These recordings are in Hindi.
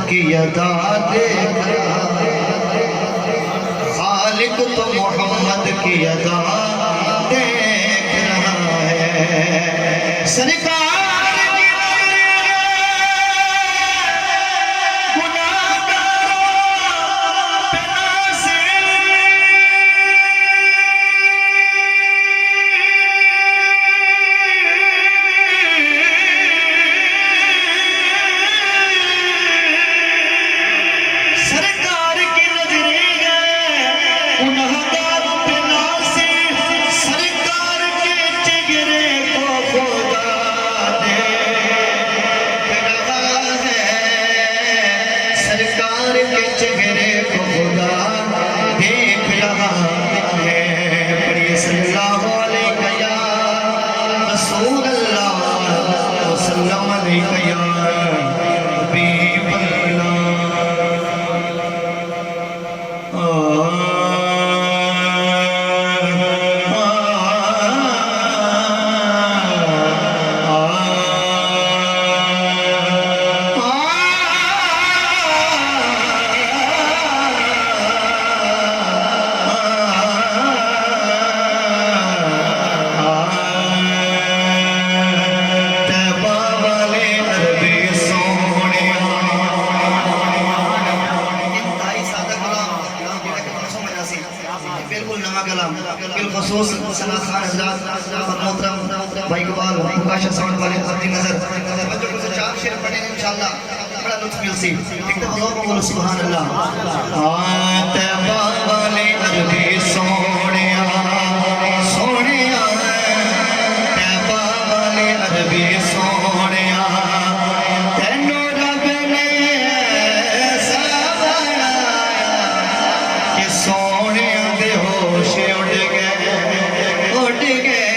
की अदा देख रहा है, खालिक तो मोहम्मद की अदा देख रहा है। सरकार भाई इकबाल मुकाशा साउंड वाले नजर चार शेर पढ़े इंशाल्लाह बड़ा लुत्फ मिलसी। एक तो लोग बोलो सुभान अल्लाह। तैबा वाले अरबी सोनिया सोनिया, तैबा वाले अरबी सोनिया, तेनू रब ने ऐसा बनाया कि सोनिया दे होश उड़ गए, उड़ गए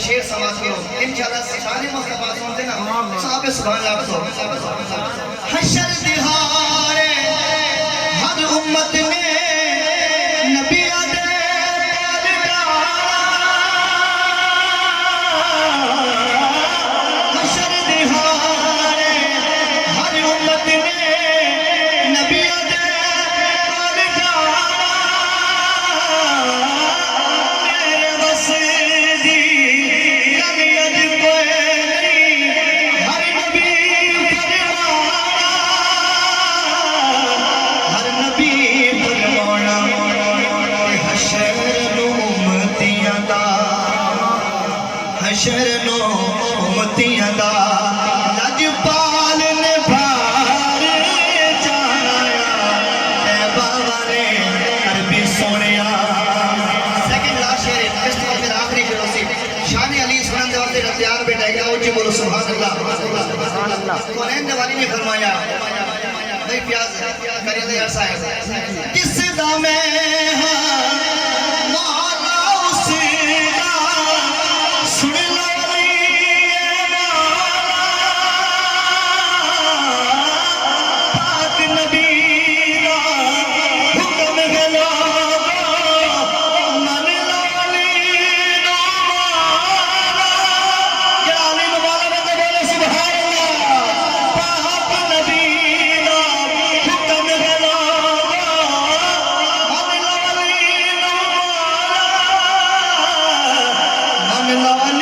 शेर समाज के इंशाल्लाह सारे मुस्तफा सुनते ना साहब सुभान अल्लाह। हशर दिहारे हर उम्मत में नबी आदे हशर दिहारे हर उम्मत में नबी आदे शरणो उम्मतियां दा लजपाल ने भार चाया, तैबा वाले अरबी सोनिया। सेकंड लास्ट शेर फेस्टिवल में आखिरी शेर सी शान अली सुनने वास्ते तैयार बैठेगा। ऊंची बोलो सुभान अल्लाह। कौन वाली ने फरमाया भाई प्याज करिए यार साहब किस दा मैं मन लाली ला